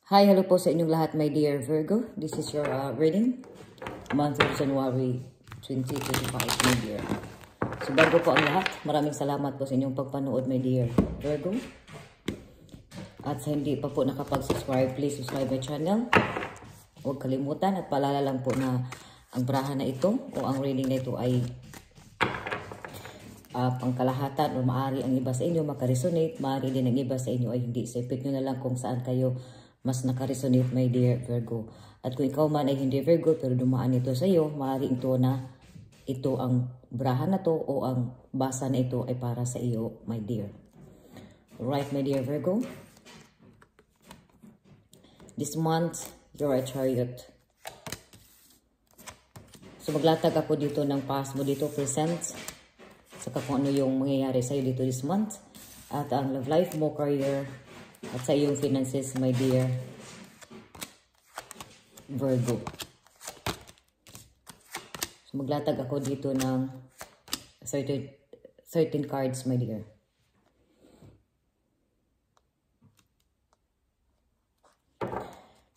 Hi, hello po sa inyong lahat, my dear Virgo. This is your reading, month of January 2025, my dear. So, bago po ang lahat, maraming salamat po sa inyong pagpanood, my dear Virgo. At sa hindi pa po nakapag-subscribe, please subscribe my channel. Huwag kalimutan at paalala lang po na ang braha na ito o ang reading na ito ay pangkalahatan o maaari ang iba sa inyo makaresonate, maaari din ang iba sa inyo ay hindi. So, pick nyo na lang kung saan kayo mas nakaresonate, my dear Virgo. At kung ikaw man ay hindi Virgo pero dumaan ito sa iyo, maaari ito na ito ang braha na to o ang basa na ito ay para sa iyo, my dear. Right, my dear Virgo? This month, you're a Chariot. So maglatag ako dito ng past mo dito, present, saka kung ano yung mangyayari sa iyo dito this month. At ang love life mo, career, at sa iyong finances, my dear Virgo. So maglatag ako dito ng 13 cards, my dear.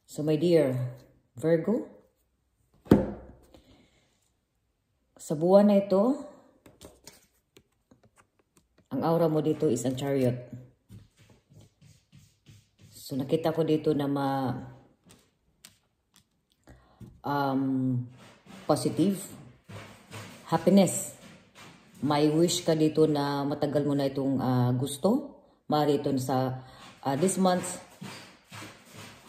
So my dear Virgo, sa buwan na ito, ang aura mo dito is ang Chariot. So nakita ko dito na positive, happiness. May wish ka dito na matagal mo na itong gusto. Maaari ito sa this month,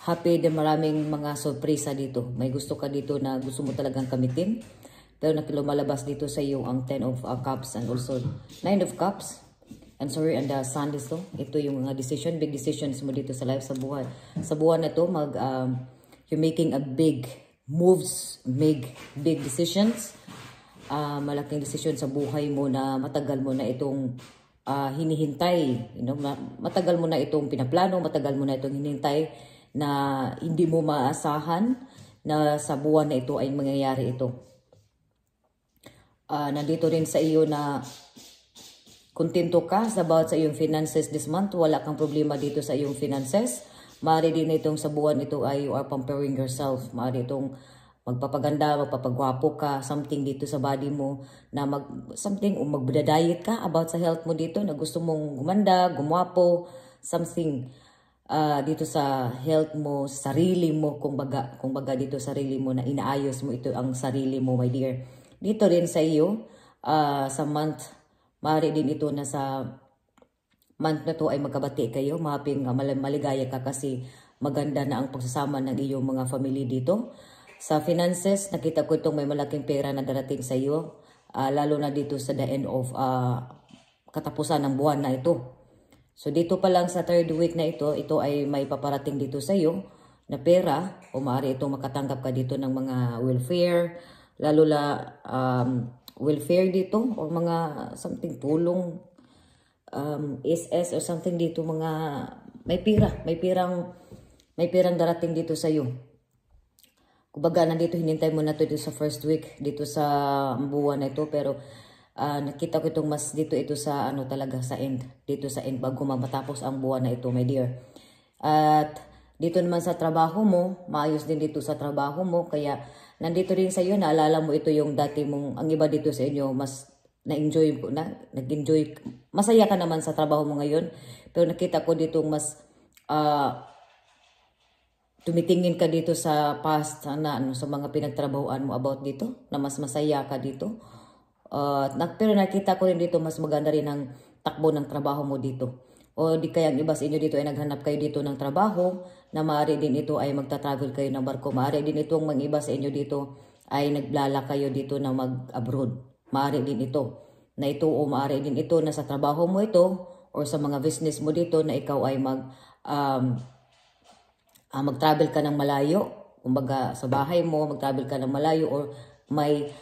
happy din, maraming mga sorpresa dito. May gusto ka dito na gusto mo talagang kamitin. Pero nakilumalabas dito sa iyo ang 10 of Cups and also 9 of Cups. And sorry, and the Sun dito. Ito yung mga decision, big decisions mo dito sa life, sa buhay. Sa buwan na to, you're making a big moves, big decisions. Malaking decision sa buhay mo na matagal mo na itong hinihintay. You know, matagal mo na itong pinaplano, matagal mo na itong hinihintay na hindi mo maasahan na sa buwan na ito ay mangyayari ito. Nandito rin sa iyo na kontento ka about sa iyong finances this month. Wala kang problema dito sa iyong finances. Maaari din itong sa buwan ito ay you are pampering yourself. Maaari itong magpapaganda, magpapagwapo ka, something dito sa body mo na magbadadiet ka about sa health mo dito na gusto mong gumanda, gumwapo, something dito sa health mo, sarili mo, kumbaga dito sarili mo na inaayos mo ito ang sarili mo, my dear. Dito rin sa iyo, sa month, maaari din ito na sa month na to ay magkabati kayo, maping maligaya ka kasi maganda na ang pagsasama ng iyong mga family dito. Sa finances, nakita ko itong may malaking pera na darating sa iyo, lalo na dito sa the end of katapusan ng buwan na ito. So dito pa lang sa third week na ito ay may paparating dito sa iyo na pera o maaari itong makatanggap ka dito ng mga welfare, lalo na welfare dito o mga something tulong, SS or something dito, mga may pirang darating dito sa iyo. Kumbaga nandito hinintay mo na dito sa first week dito sa buwan na ito, pero nakita ko itong mas dito ito sa talaga sa end, dito sa end bago matapos ang buwan na ito, my dear. At dito naman sa trabaho mo, maayos din dito sa trabaho mo, kaya nandito rin sa iyo, naalala mo ito yung dati mong, ang iba dito sa inyo, mas nag-enjoy, masaya ka naman sa trabaho mo ngayon, pero nakita ko dito mas tumitingin ka dito sa past na sa mga pinagtrabahoan mo about dito, na mas masaya ka dito. Pero nakita ko rin dito mas maganda rin ang takbo ng trabaho mo dito. O di kaya ang iba sa inyo dito ay naghanap kayo dito ng trabaho na maaari din ito ay magta-travel kayo ng barko. Maaari din itong mga iba sa inyo dito ay naglala kayo dito na mag-abroad. Maaari din ito na ito o maaari din ito na sa trabaho mo ito or sa mga business mo dito na ikaw ay mag-travel ka ng malayo. Kumbaga sa bahay mo, mag-travel ka ng malayo or may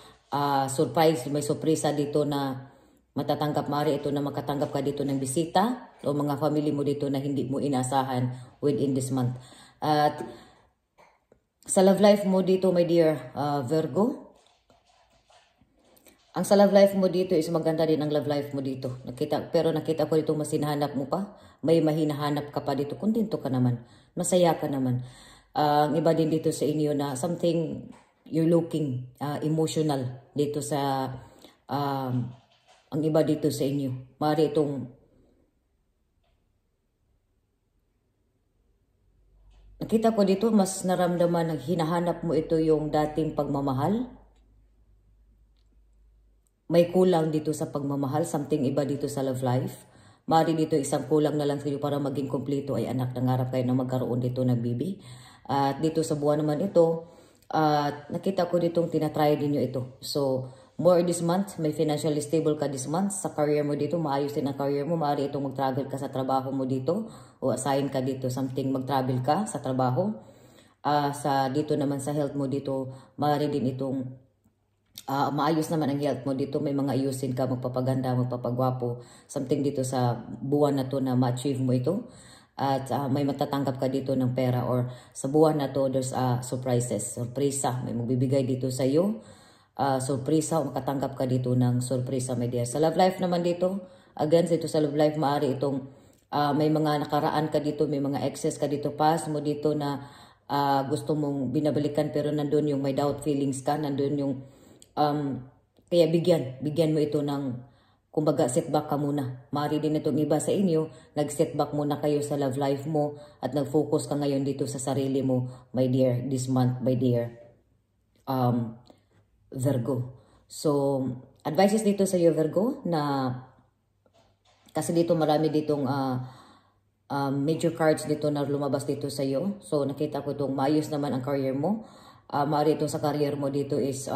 surprise, may sorpresa dito na matatanggap, maaari ito na makatanggap ka dito ng bisita o mga family mo dito na hindi mo inasahan within this month. At sa love life mo dito, my dear Virgo, Ang sa love life mo dito is maganda din ang love life mo dito. Pero nakita ko dito mas hinahanap mo pa. May mahinahanap ka pa dito. Kontento ka naman. Masaya ka naman. Ang iba din dito sa inyo na something you're looking emotional dito sa ang iba dito sa inyo. Mari itong nakita ko dito mas naramdaman na hinahanap mo ito yung dating pagmamahal. May kulang dito sa pagmamahal, something iba dito sa love life. Mari dito isang kulang na lang sa iyo para maging kompleto ay anak, nangarap kayo na magkaroon dito ng baby. At dito sa buwan naman ito, nakita ko ditong tinatry din nyo ito. So, more this month, may financially stable ka this month. Sa career mo dito, maayos din ang career mo. Mari itong mag-travel ka sa trabaho mo dito o assign ka dito, something mag-travel ka sa trabaho. Dito naman sa health mo dito, mari din itong maayos naman ang health mo dito. May mga ayusin ka, magpapaganda, magpapagwapo. Something dito sa buwan na to na ma-achieve mo ito. At may matatanggap ka dito ng pera or sa buwan na to, there's surprises. Surpresa. May magbibigay dito sa iyo. Surpresa o makatanggap ka dito ng surpresa, my dear. Sa love life naman dito, again, dito sa love life, maaari itong may mga nakaraan ka dito, may mga excess ka dito, past mo dito na gusto mong binabalikan pero nandun yung may doubt feelings ka, nandun yung kaya bigyan mo ito ng, kumbaga, setback ka muna. Maaari din itong iba sa inyo, nag-setback muna kayo sa love life mo at nag-focus ka ngayon dito sa sarili mo, my dear, this month, my dear, Virgo. So, advices dito sa iyo, Virgo, na kasi dito marami ditong major cards dito na lumabas dito sa iyo. So, nakita ko itong maayos naman ang career mo. Maaari itong sa career mo dito is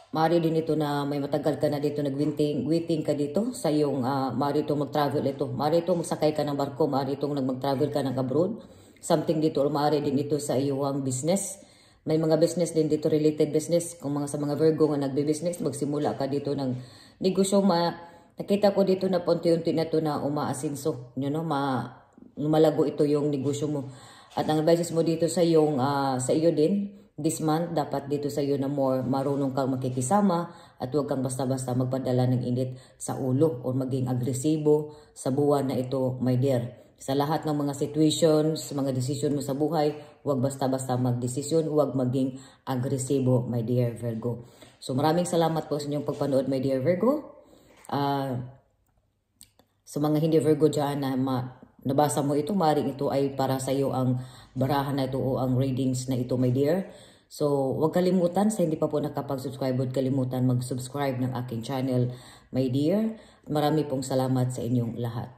maaari din ito na may matagal ka na dito waiting ka dito sa iyong maaari itong mag-travel ito. Maaari itong magsakay ka ng barko, maaari itong mag-travel ka ng abroad. Something dito or maaari din ito sa iyong business. May mga business din dito, related business. Kung sa mga Virgo nga nagbe-business, magsimula ka dito ng negosyo. Nakita ko dito na punti-unti na ito na umaasinso. Lumalago ito yung negosyo mo. At ang advices mo dito sa iyo din, this month, dapat dito sa iyo na more marunong kang makikisama at huwag kang basta-basta magpadala ng init sa ulo o maging agresibo sa buwan na ito, my dear. Sa lahat ng mga situations, mga desisyon mo sa buhay, huwag basta-basta magdesisyon, huwag maging agresibo, my dear Virgo. So maraming salamat po sa inyong pagpanood, my dear Virgo. Sa mga hindi Virgo dyan na nabasa mo ito, maaaring ito ay para sa iyo ang barahan na ito o ang readings na ito, my dear. So, huwag kalimutan, sa hindi pa po nakapag-subscribe, huwag kalimutan mag-subscribe ng aking channel, my dear. Marami pong salamat sa inyong lahat.